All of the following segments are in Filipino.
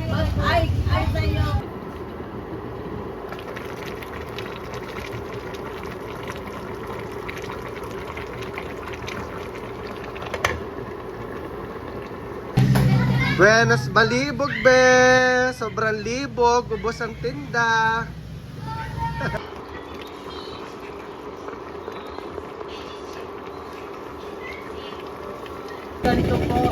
Ay sa'yo. Buenas balibog, be! Sobrang libog, ubos ang tinda. Ganito po.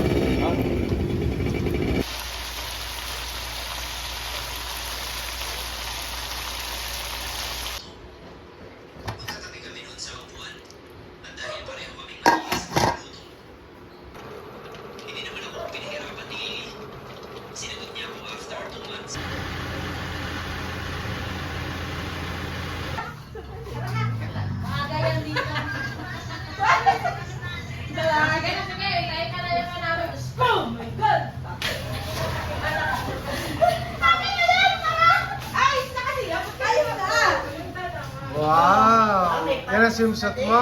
Wow! Yan ang swimsuit mo?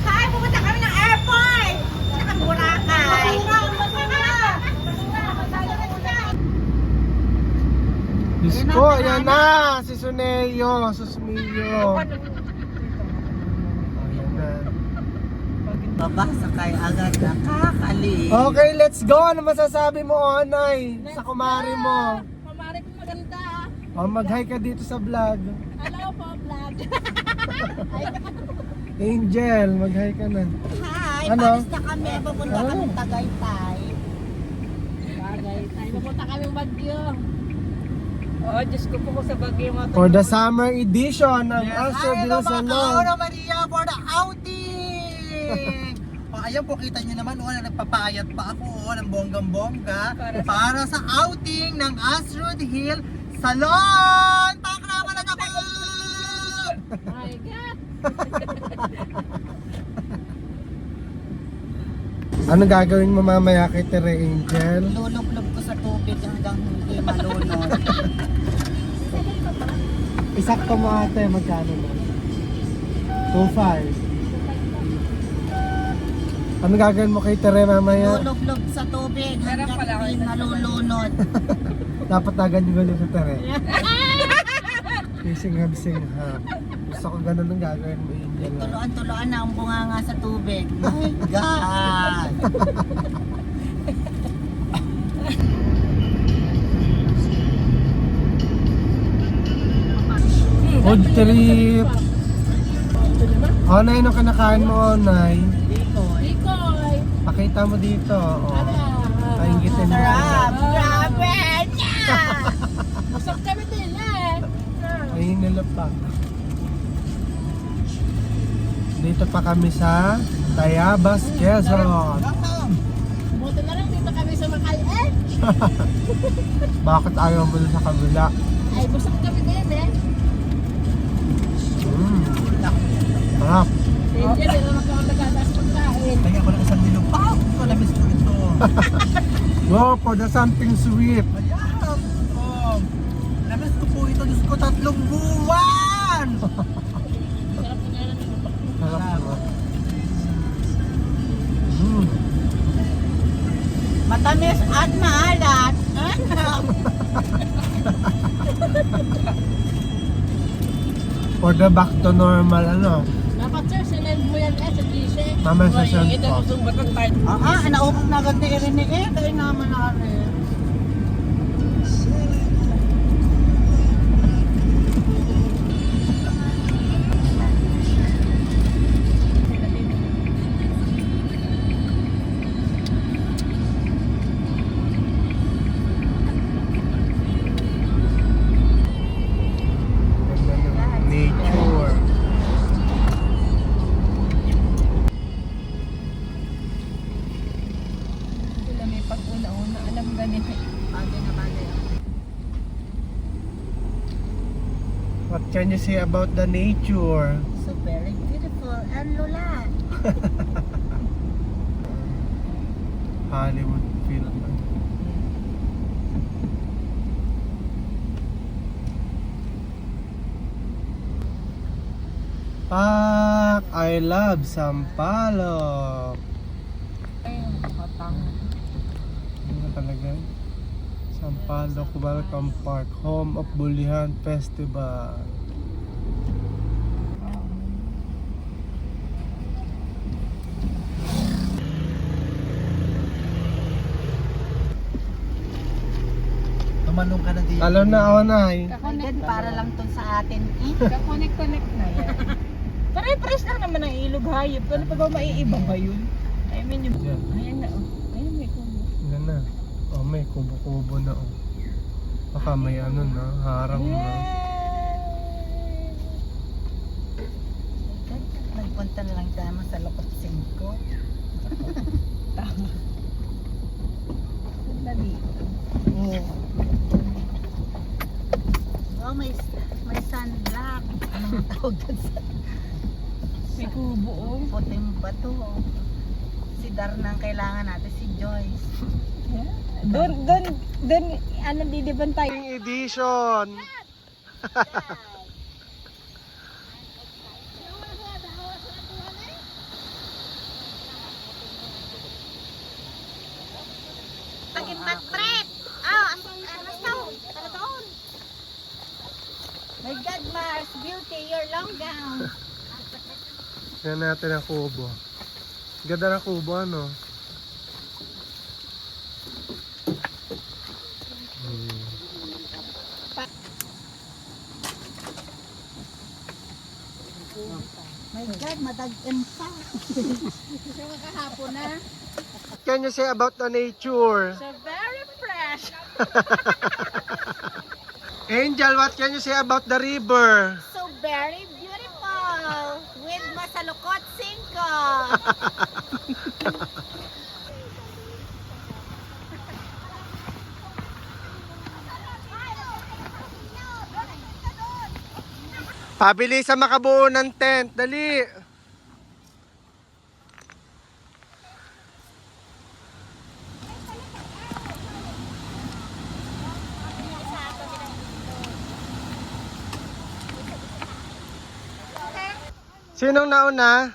Hi, pupunta kami ng airport! Sa Boracay! Diyos ko, ayan na! Si Suneo, Susmiyo. Ayan na. Babasa kay agad nakakali. Okay, let's go! Ano masasabi mo, Onay? Sa kumari mo? Kumari ko maganda. Oh, mag-hi ka dito sa vlog. Hello po, vlog. Angel, mag-hi ka na. Hi, Ano? palis na kami. Pupunta kami Tagaytay. Tagaytay. Pupunta kami Baguio. Oh, Diyos ko po sa bagay mo. For the summer edition ng Astro Del Salon. Maria for the outing! Ayan po, kita nyo naman, nagpapayat pa ako ng bonggang-bongga para sa outing ng Astro Hill Salon! Pakrama na ako! My God. Ano gagawin mo mamaya kay Tere Angel? Lulublob ko sa tubig hanggang hindi malunod. Isakto mo ate, magkano na? 2.5. Ano gagawin mo kay Tere mamaya? Lulublob sa tubig hanggang hindi malulunod. Dapat na ganyan sa Tere. Singhab. Gusto ko ganun ang gagawin mo, Angel. Tuluan-tuluan na ang bunganga sa tubig. My God! Food trip! Onay, ano kinakain mo, Onay? Ikoy. Pakita mo dito. Oh. Paingitin mo. Sarap! Grabe! Masok kami din eh. Ay, nilapak. Dito pa kami sa Tayabas, Quezon. Buti na lang dito kami sa Makay. Bakit ayaw mo sa kabila? Ay, busog kami din eh. Sarap. Hindi, hindi naman ako nagkataas pagkain. Kaya ko ng isang nilong. Pao! Ito, labis ko ito. Go for the something sweet. Ayan! Oh, labis ko po ito. Diyos ko, 3 buwan! Sarap na nga natin. Sarap. Matamis at maalat. For the back to normal, ano? Dapat sir, sinend mo yan sa GC. Mamaya sa send ko. Naupang na agad ni Erin ni eh. Dahil naman na rin. Nature. Sila may pag-una-una. Alam ganito. Bagay na bagay. What can you say about the nature? So very beautiful. And Lola. Hollywood film. Pak, I love Sampaloc. guys. Sampaloc Welcome Park, home of Bulihan Festival. Tumanong ka na din. Talo na ako na eh. Kakonek Para lang to sa atin eh. Kakonek-connect na yan. Pare-pares lang naman ang ilog hayop. Ano pa ba maiiba ba yun? I mean yung... Yan. Ayan na oh. Ayan may kubo. Yan na. Oh, may kubo-kubo na oh. Baka may ano na, harang na. Nagpunta na lang tayo sa Lokot 5. Tama. Dali. Oh, may sunblock. Ano ang tawag doon sa May kubo oh. puting bato? Si Darna ang kailangan natin, si Joyce. Doon, ano, didiban tayo. Edition. Tagintat Fred! Ah, ano to? Ano doon? My God, Mars, beauty, your long gown. Yan natin ang kubo. Ganda ng kubo, ano? My God, madag-em pa. Kahapon na. What can you say about the nature? So very fresh. Angel, what can you say about the river? So very beautiful. With Masalukot 5. Pabili sa makabuo ng tent, dali. Sinong nauna?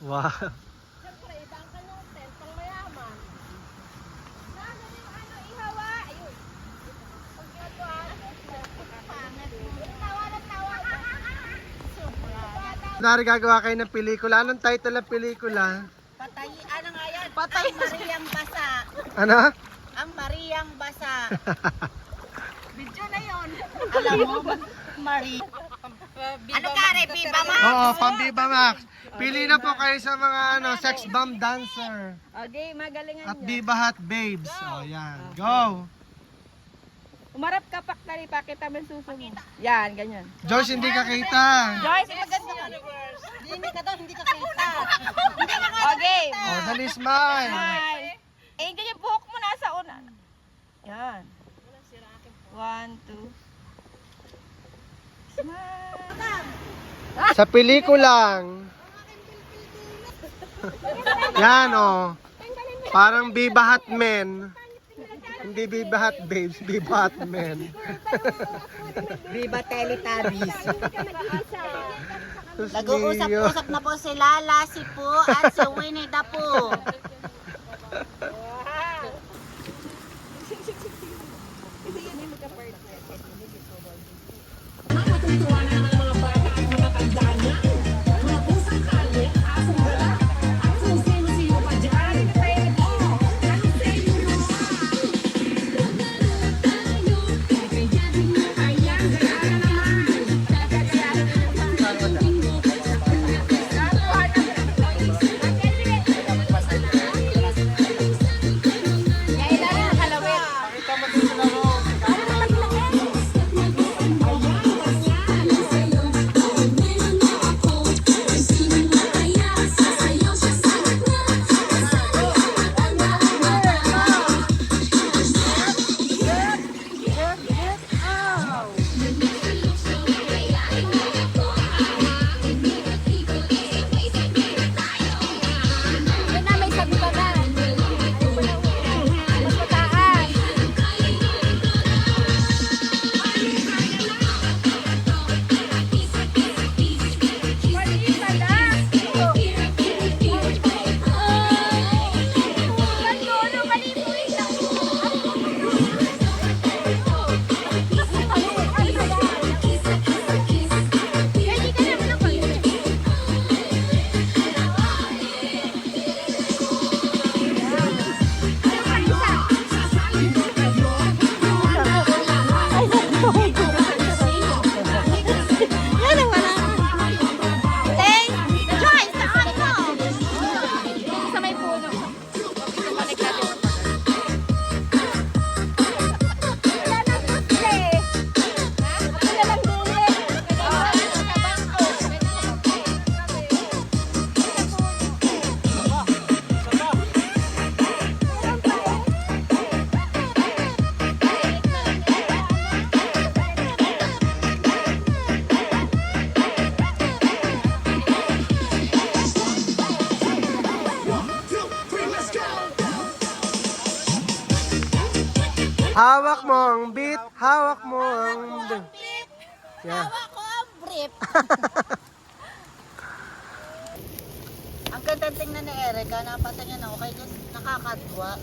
Wow. Siyempre, ibang kanyang tent, pang mayaman. Nasa yung ano, ihawa. Ayun. Pag ginagawa, Dari gagawa kayo ng pelikula. Anong title ng pelikula? Patay, ano nga yan? Patay. Ang Mariang Basa. Ano? Ang Mariang Basa. video na yun. Alam mo, Marie. Ano ka, Viva Max? Oo, pang-Viva Max. Pili na po kayo sa mga sex bomb dancer. Okay, magalingan At niya. Viva Hot Babes. O yan, go! Umarap ka pak tali, pakita mo yung suso mo. Yan, ganyan. Joyce, hindi ka kita. Joyce, Hindi ka daw, hindi ka kita. okay. O, dali smile. Hi. Eh, ganyan buhok mo nasa una. Yan. 1, 2. Smile. Sa pelikulang. Yan o. Parang Viva Hot Men. Hindi Viva Hot Babes, Viva Hot Men. Viva Teletubbies. Sus, Mio. Nag-uusap-usap na po si Lala, si Pooh, at si Winnie the Pooh. Hawak mo ang beat, hawak mo ang beat. Yeah. Ako ang brief. Ang ganda tingnan ni Erica, napasa niya na ako kay Diyos, nakakadwa.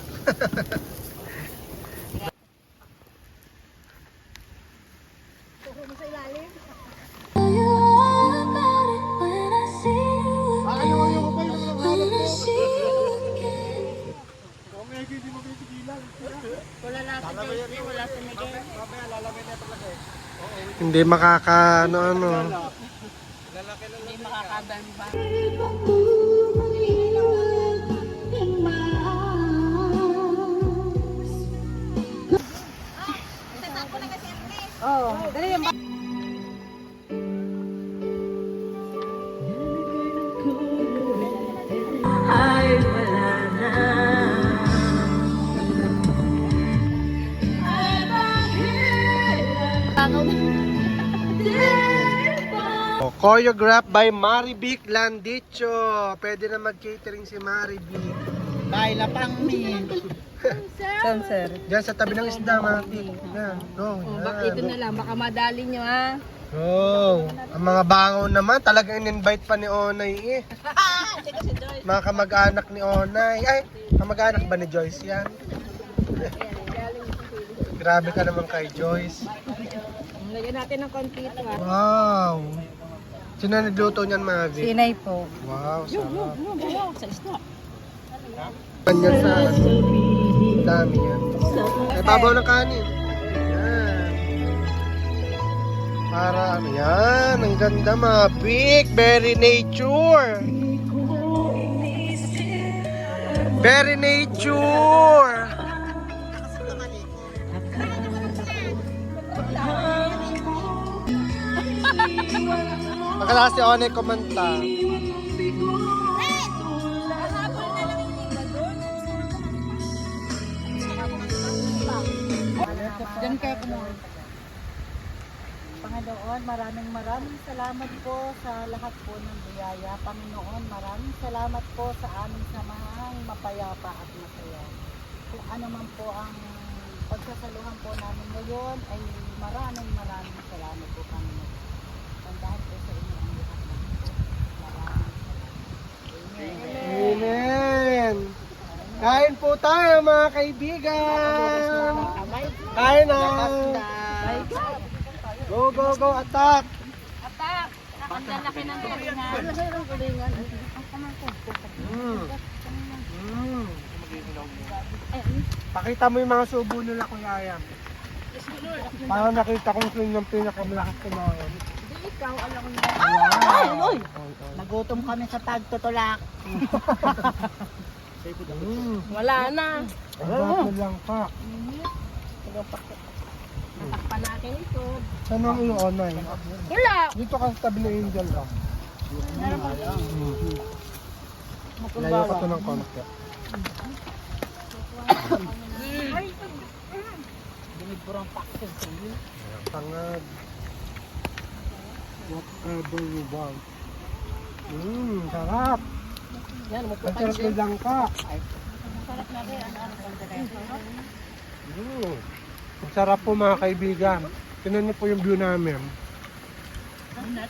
Hindi makaka-ano-ano. Oh, dali yung Choreographed by Marivic Landicho. Pwede na mag-catering si Marivic. Dahil lapang mi. sir. Diyan sa tabi ng isda, Marivic. Yan. Go. Ito na lang, baka madali nyo ha. Go. Ang mga bangaw naman, talagang in-invite pa ni Onay eh. Mga kamag-anak ni Onay. Ay, kamag-anak ba ni Joyce yan? Grabe ka naman kay Joyce. Lagyan natin ng konti ito ha. Wow. Sino nagluto niyan, Mavi? Sinay po. Wow, sarap. Sa isda. Ganyan sa dami yan. Ay, babaw ng kanin. Yan. Para ano yan. Ang ganda, Mavik. Very nature. Very nature. Makala si One kumanta. Diyan kayo kumuha. Panginoon, maraming salamat po sa lahat po ng biyaya. Panginoon, maraming salamat po sa aming samahang mapayapa at masaya. Kung ano man po ang pagsasaluhan po namin ngayon ay maraming salamat po, Panginoon. Tandaan po sa inyo ang lahat ng maraming salamat. Amen. Amen. Kain po tayo, mga kaibigan. Kain na. Go, go, go, attack. Atak! Ang lalaki ng tulingan. Pakita mo yung mga subo nila, Kuya Ayam. Para nakita kung sino yung pinakamalakas kumain. Ikaw, alam ko Ay, uy! Nagutom kami sa tagtutulak. Wala na. Ang lang pa. Natakpan natin ito. Saan ang yung onay? Wala! Dito ka sa tabi ng Angel ka. Layo ka to ng konti. Tangad. Whatever you want. Sarap. Yan, Ang sarap ng langka. Ang sarap po, mga kaibigan. Tingnan niyo po yung view namin. Tingnan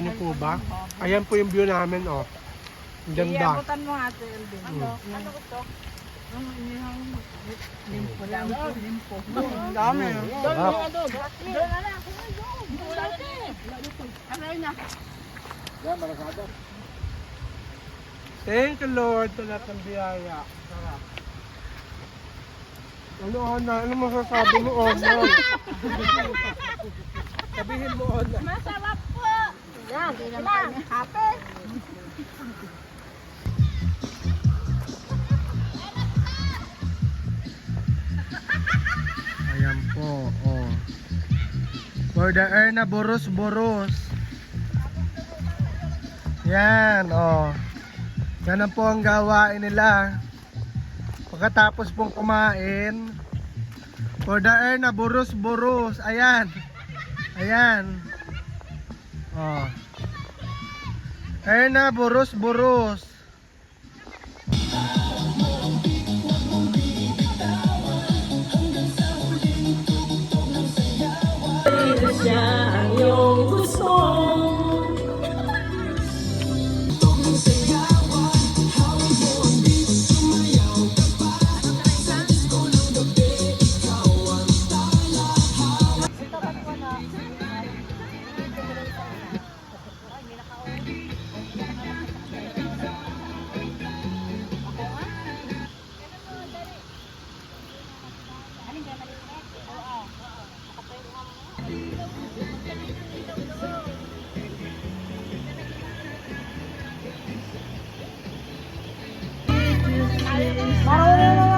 niyo po ba? Ayan po yung view namin, oh. Ang ganda. Iabutan mo ate Elvin. Ano ko to? Limpo lang. Limpo. Ang dami. Sarap. Doon na lang. Wala na. Aray na. Thank you, Lord, sa lahat ng biyaya. Sarap. Ano, Ona? Ano masasabi mo, Ona? Sabihin mo, Ona. Masarap po. Yan, di naman. Happy. Ayan po, oh. For the Erna Boros. Yan, oh. Yan ang po ang gawain nila. Pagkatapos pong kumain, for the Erna Boros. Ayan. Ayan. Oh. Erna Boros.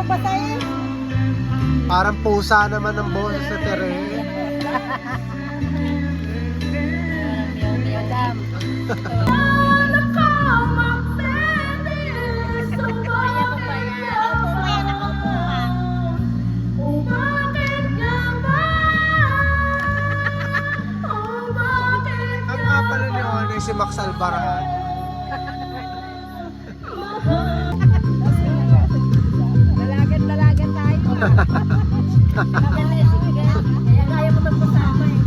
basahin. Parang pusa naman ang boses sa Tere. Meow dam. Kaya mo pa yan. Nakaupo pa yan, nakaupo pa. Ang nga pala ni Onay si Max Alvarado. Dalagan tayo. Kaganda, sige. Kaya kaya mo magpasama eh.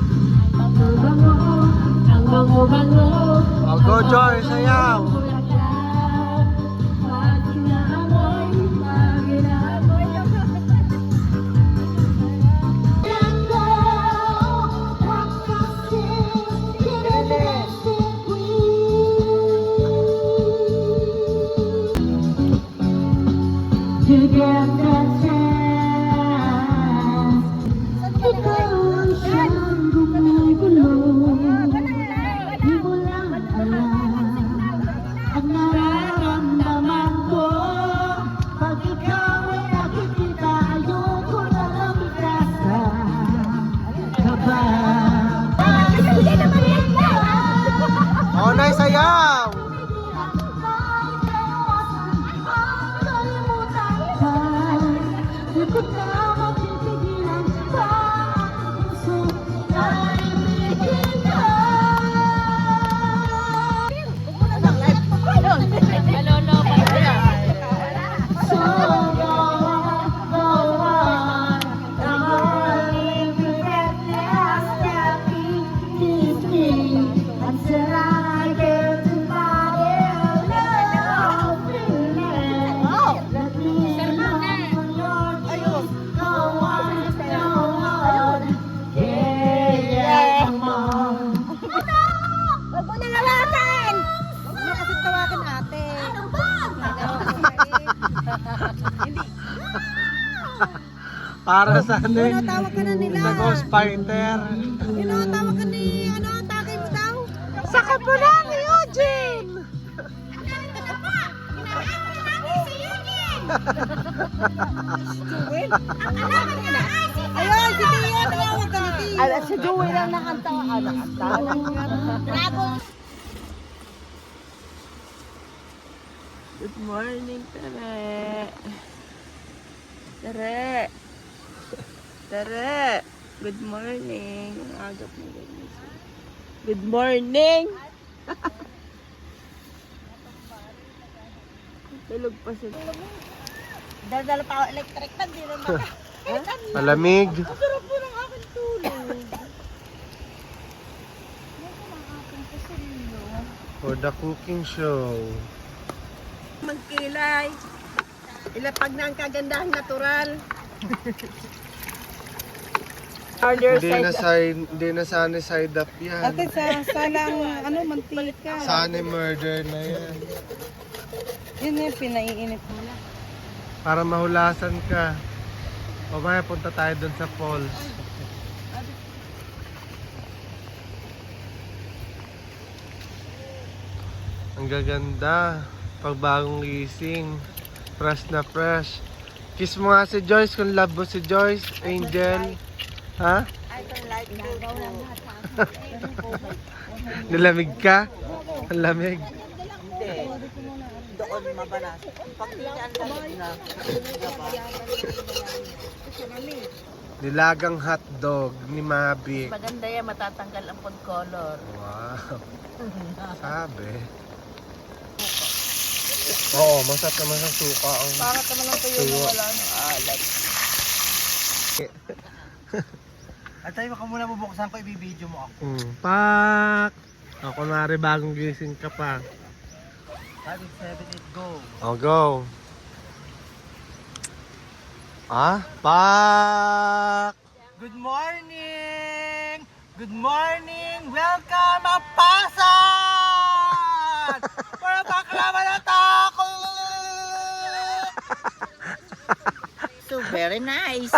Ang bango-bango. Oh, go Joy, sayaw! Onay, sayaw! Huwag mo nang hawakan! Huwag mo kasi tawagan ate. Ano ba? Para sa ano Ano, tawag ka na nila. sa Ghost Fighter. Tawag ka ni, ano, tatay mo daw? Sa kapunan ni Eugene! Ayun, si Tia, tawag ka ni Tia. Ala, si Joey lang nakanta. Dragon. Good morning, Tere. Tere. Tere. Good morning. Ang agap mo gumising. Good morning. Tulog pa siya. Dala pa ako electric pan, di rin maka. Malamig. Sarap po ng aking tulog. For the cooking show. Magkilay. Ilapag na ang kagandahang natural. Hindi na sana side up yan. Ate, salang, ano, mantika. Sana murder na yan. Yun yung pinaiinit mo na. Para mahulasan ka. Mamaya punta tayo dun sa falls. Ang gaganda. Pag bagong gising. Fresh na fresh. Kiss mo nga si Joyce kung love mo si Joyce. Angel. Ha? Nilamig ka? Ang lamig. Doon mabalas. Pag tingnan na. Nilagang hotdog ni Mabi. Maganda yan, matatanggal ang food color. Wow. Sabi. Oo, masat naman sa suka ang Bakit naman ang tuyo na wala ng alat? At tayo ka muna bubuksan ko, ibibideo mo ako. Pak! O, kunwari bagong gising ka pa. 5, 7, 8, go. O, go. Pak! Good morning! Good morning! Welcome, Ampasan! Para paklaman na tako! So very nice.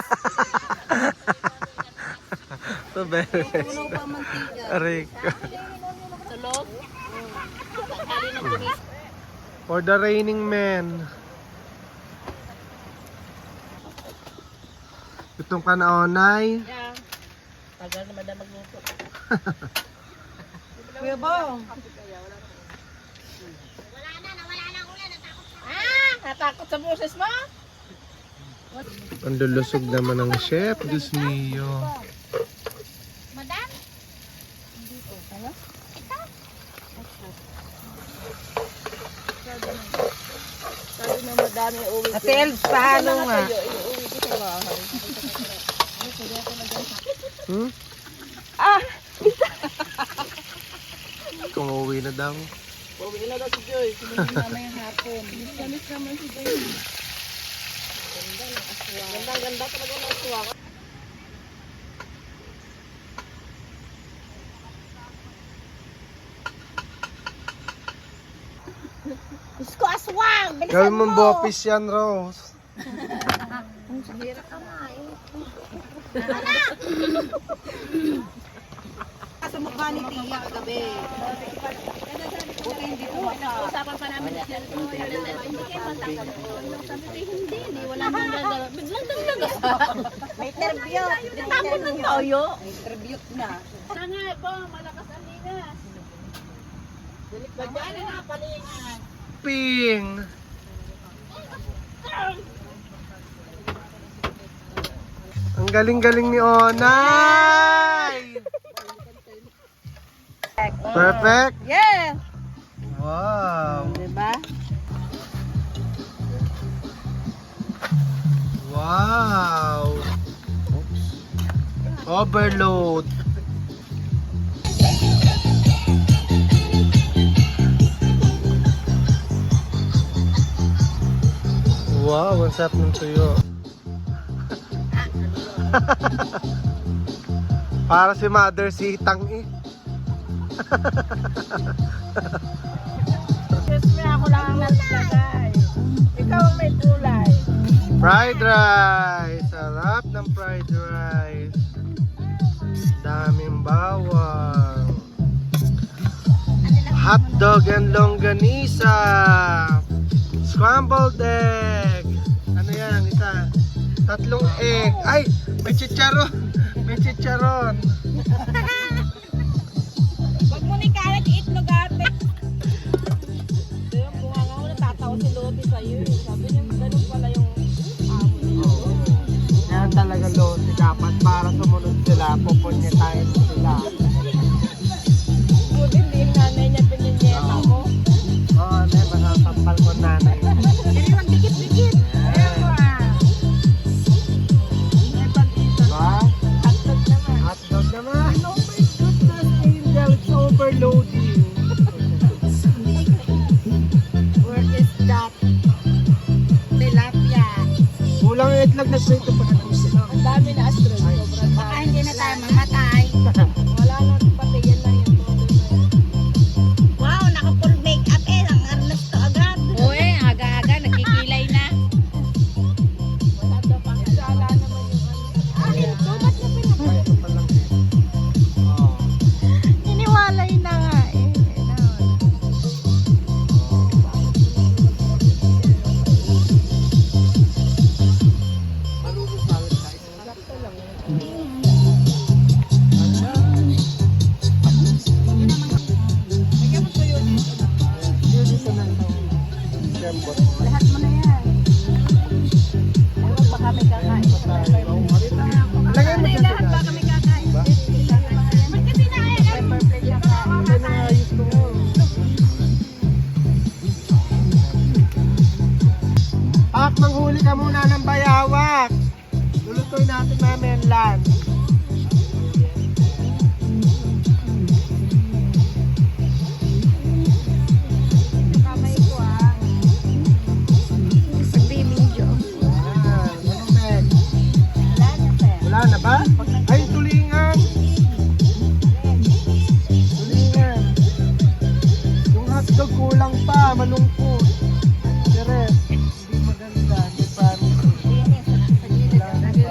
So very nice. Rico. Tulog. For the raining men. Gutom ka na, Onay? Yeah. Tagal naman na magluto. Kuya Bong. Natakot sa boses mo? Ang lulusog naman ng chef. Diyos mio. Madam? Sabi na madami uwi. Ate Els, paano nga? Iuwi ko sa bahay. Hmm? Kung uuwi na daw. Uwi na daw si Joy. Mamayang hapon. Miss naman si Joy. Ganda talaga ng aswang. Diyos ko, aswang! Bilisan Gawin mong bopis yan, Rose. Sa mukha ni Tia kagabi. Buti hindi tumata. Usapan pa namin na siya. Hindi kayo matangkap. Sabi ko, hindi. Wala nang dala. Biglang talaga. May interview. Tapon ng toyo. May interview na. Tanga po, malakas ang linas. Bagyan na nakapalingan. Ping! Ang galing-galing ni Onay! Perfect? Yeah! Wow! Diba? Wow! Oops. Overload! Wow, ang sarap ng tuyo. Para si Mother Sitang eh. Yes, me ako lang ang naslagay. Ikaw ang may kulay. Fried rice! Sarap ng fried rice. Daming bawang. Hot dog and longganisa. Scrambled egg. Ano yan? Isa. 3 egg. Ay! May chicharon. May chicharon. Huwag mo ni kalat itlog ate. Kung nga nga natatawa si Loti sa'yo eh. Sabi niya, ganun pala yung amo niya. Yan talaga Loti. Dapat para sumunod sila. Pupunyetahin sila. Buti hindi yung nanay niya pininyeta mo. Oo, ano yun? Masasampal ko nanay. Dikit-dikit. Diba? Hotdog naman. Hotdog naman. Oh my goodness, Angel. It's overloading. Where is that? Tilapia. Kulang yung itlog na straight to pagkatapos. Ang dami na astro. Sobrang Baka dami. hindi na tayo mamatay. Wala na pati yan na yun. Wow, naka-full makeup eh. Ang Ernesto agad. Uy, aga-aga. Nagkikilay na. Wala daw pang isala naman yung ano. Alin to? Ba't niya pinapalala? Ito pa lang. Oh. Iniwalay na nga eh. Marunong salad tayo. Sakto lang. Yun isa na ito. Siyembot. Lahat mo na yan. Ewan pa kami kakain. Lagay mo dyan sa Baka may kakain. Diba? Ba't kasi na kaya? Hindi na ayos ko mo. Pak, manghuli ka muna ng bayawak. Lulutuin natin namin lunch. Kamay ko ah. Pagbibidyo. Yan. Anong Meg? Wala na sir. Wala na ba? Ay, tulingan! Tulingan! Yung hotdog kulang pa, malungkot. Deres, hindi maganda. Hindi pa. Wala na pa.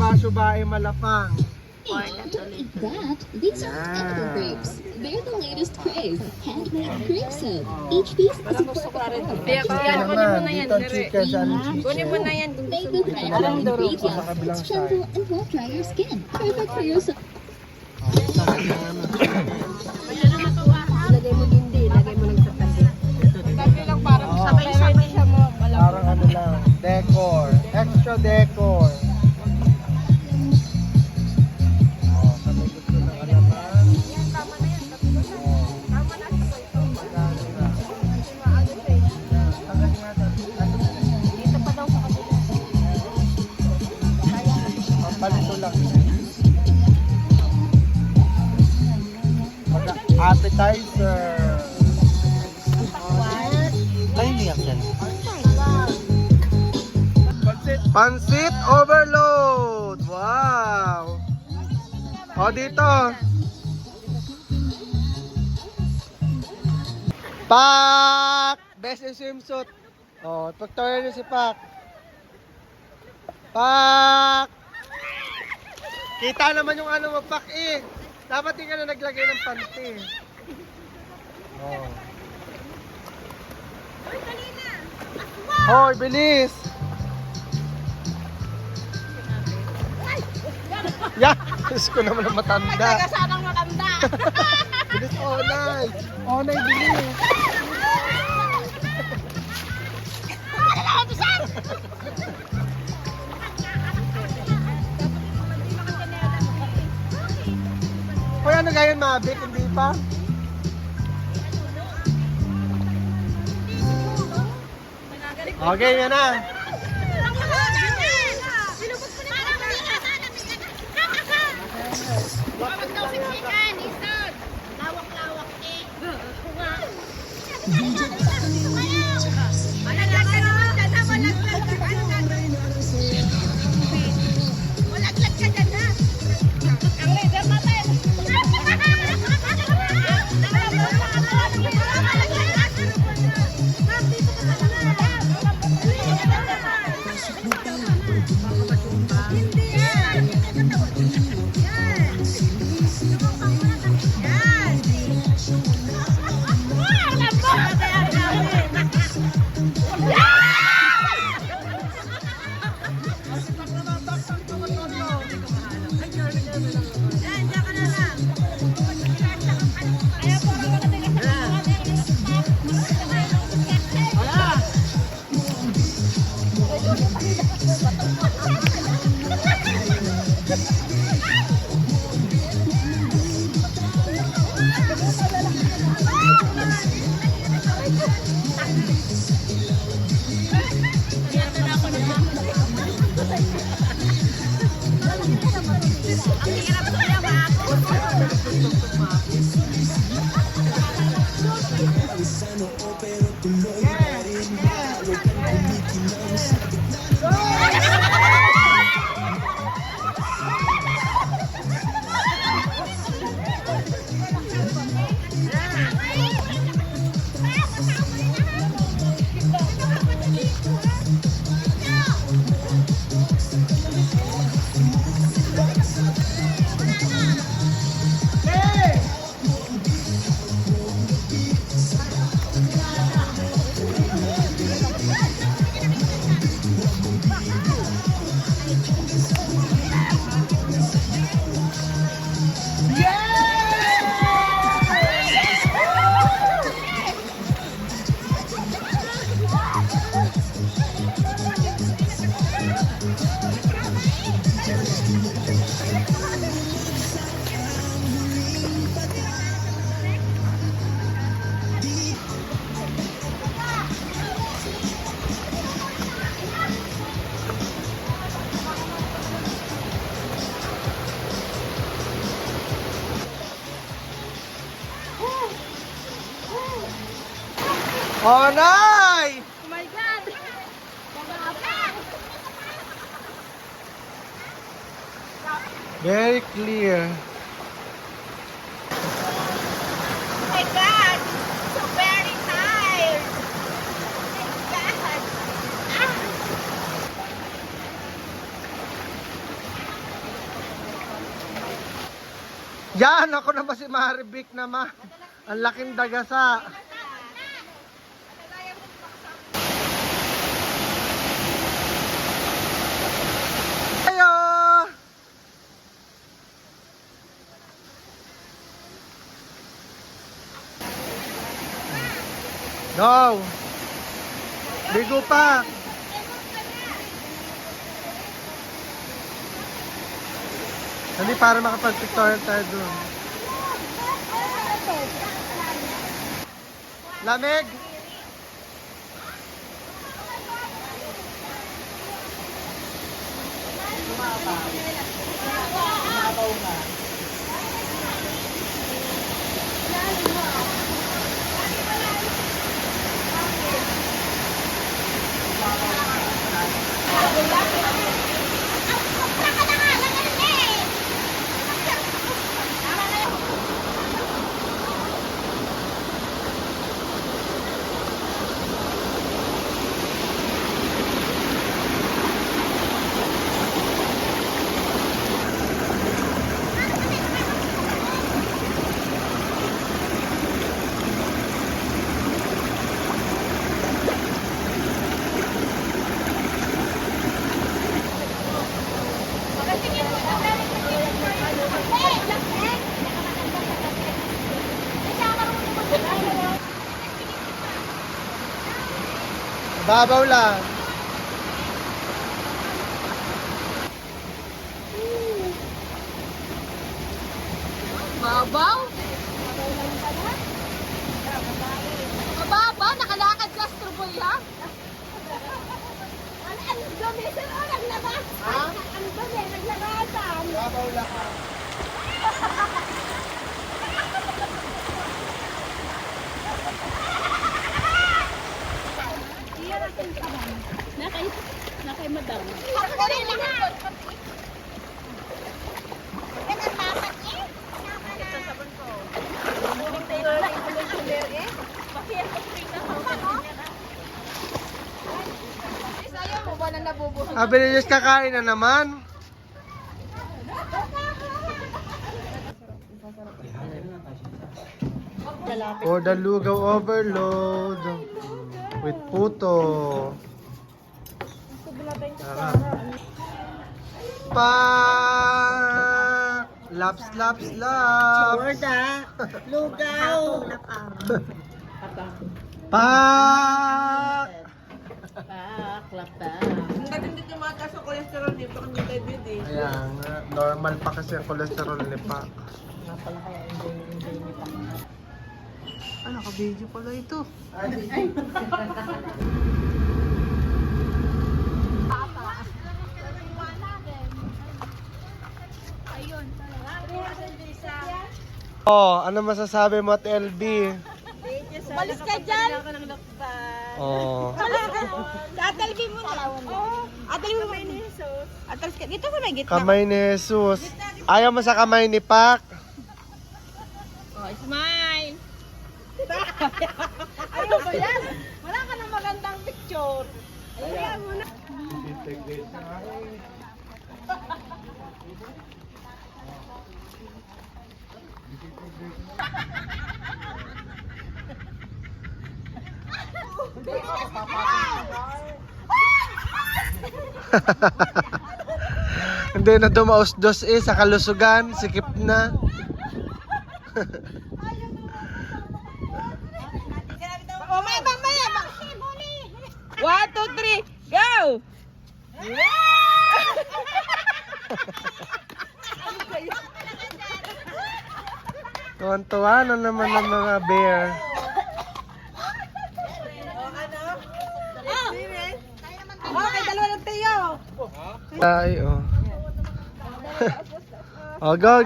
Suba-subae malapang. That, these are edible grapes. They're the latest craze. Handmade grape soap. Each piece is a Yan naman, dito ang chicken sa aling chicken. made with natural ingredients. Shampoo and blow dry your skin. Perfect for your Lagay mo hindi, lagay mo lang sa tabi. Tabi lang parang sabay-sabay siya mo. Parang ano lang, decor. Extra decor. Oh, sabay gusto ng alaman. Tama na yan. Tama na sa ito. Dito pa daw sa kabila. Palito lang. Appetizer. Ay, hindi yan. Pansit overload. Wow. O, dito. Pak! Best in swimsuit. O, pagtawaran niyo si Pak. Pak! Kita naman yung ano mo, Pak eh. Dapat di ka na naglagay ng panty. Oh. Hoy, bilis! Ya! Diyos ko naman ang matanda. Sanang matanda. Bilis, Onay! Onay, bilis! Hoy, ano gayon, Mabik? Hindi pa? Okay, yan na. Onay! Oh my God! Very clear. Oh my God! So very tired! Oh my God! Yan, ako naman si Maribik naman. Ang laking dagasa. Ayo! Go! Bigo pa! Hindi, para makapag-pictorial tayo doon. Lamig! Babaw lang. Babaw? Mababaw? Nakalakad ka, Astroboy, ha? Ang dumi, sir, o, naglabas. Ang dumi, naglabasan. Babaw lang. Nakay madam. Ako na rin lahat. Ang tapat eh. Sabon ko. Muling tayo na yung Bakit ako rin ayaw mo ba na nabubuhay? Abilis kakain na naman. For the lugaw overload. With puto. Pa! Laps, laps, laps. Orda, lugaw. Pak! Ayan, normal pa kasi ang cholesterol ni Pak. Ano, naka-video pala ito. Oh, ano masasabi mo at LB? Balis ka dyan. Oh. Atalbi mo na. Atalbi mo may Jesus. Atalis ka. Dito ka may gitna. Kamay ni Jesus. Ayaw mo sa kamay ni Pak? Oh, smile. Ayaw ba yan? Wala ka ng magandang picture. Ayaw mo na. Hindi na dumaos-dos sa kalusugan. Sikip na. Mayabang. 1, 2, 3, go! Tuwan-tuwa na naman ng mga bear. Okay, dalawa lang tayo. Ay, oh. Oh, go,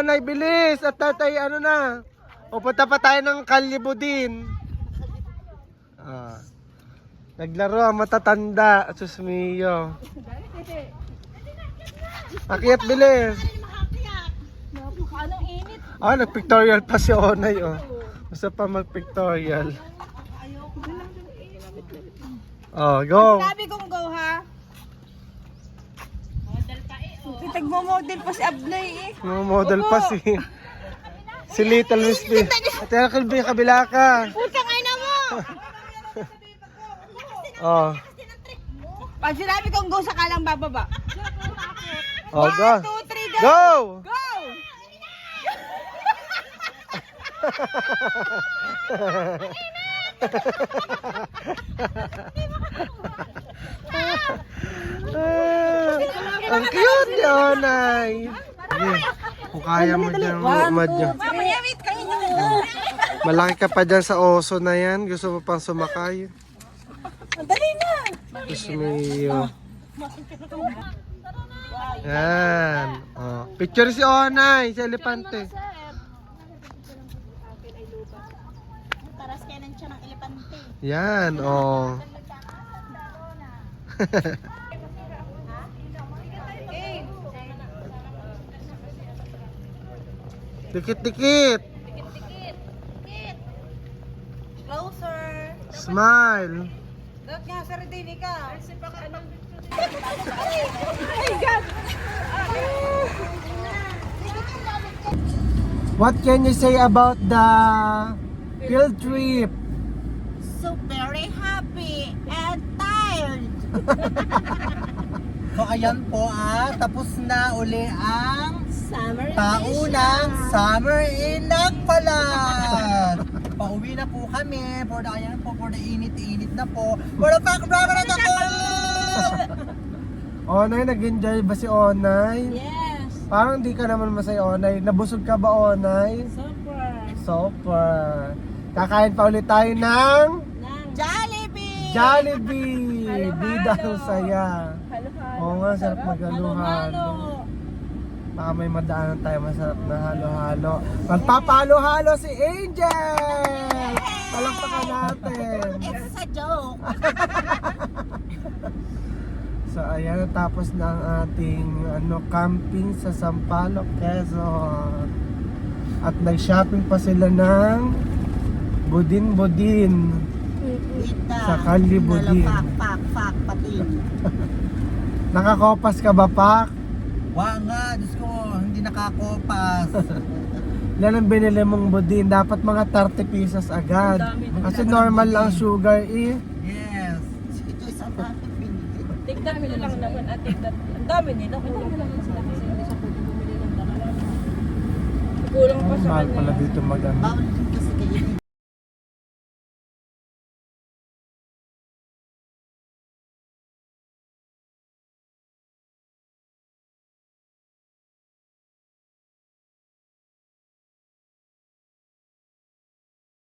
Onay, bilis! At tatay, ano na? O, punta pa tayo ng Kalyibo din. Ah. Naglaro ang matatanda, Susmiyo. Akyat, bilis! Anong init? Ah, nag-pictorial pa si Onay, oh. Gusto pa mag-pictorial. Oh, go! Sabi kong go, ha? Model pa eh. Tagmo-model pa si Abnoy eh. Mga model pa si Si Little Miss B. Ate Kirby, kabila ka. Putang ina mo! Oh. Pag sinabi kong go, saka lang bababa. Oh, go. 1, 2, 3, go! Go! Go! Ang cute ni Onay. Sige, kung kaya mo dyan, umad niya. Mamaya, wait kayo. Malaki ka pa dyan sa oso na yan. Gusto mo pang sumakay. Dali na! Gusto mo iyo. Yan. Oh. Picture si Onay, si Elepante. Taras kayo ng tiyan ng elepante. Yan, oh. Dikit-dikit. Closer. Smile. Dot nga, sa redini ka. What can you say about the field trip? So very happy and tired. So ayan po tapos na uli ang Summer taunang Summer in Nagpalag. Pauwi na po kami for the, ayan po, for the init-init na po. For the fact, brother na ako! Onay, nag-enjoy ba si Onay? Yes. Parang di ka naman masaya, Onay. Nabusog ka ba, Onay? Super. Super. Kakain pa ulit tayo ng Jollibee! Jollibee. Bida ang saya. Halo-halo. Oo nga, sarap mag-halo-halo. Baka may madaanan tayo masarap na halo-halo. Magpapahalo-halo si Angel! Palakpakan natin. It's a joke. So ayan, natapos na ang ating camping sa Sampaloc, Quezon. At nag-shopping pa sila ng budin-budin sa Kalye Budin. Pak, pati. Nakakopas ka ba, Pak? Wa nga, Diyos ko, hindi nakakopas. Ilan ang binili mong budin? Dapat mga 30 pesos agad. Kasi normal lang sugar Yes. Ito isang dati pinili. Tignan mo lang naman at tignan. Ang dami nila. Kulang naman sila kasi hindi sa pwede bumili ng dalawa. Kulang pa sa Mahal kanya. pala dito mag-ano. Bawal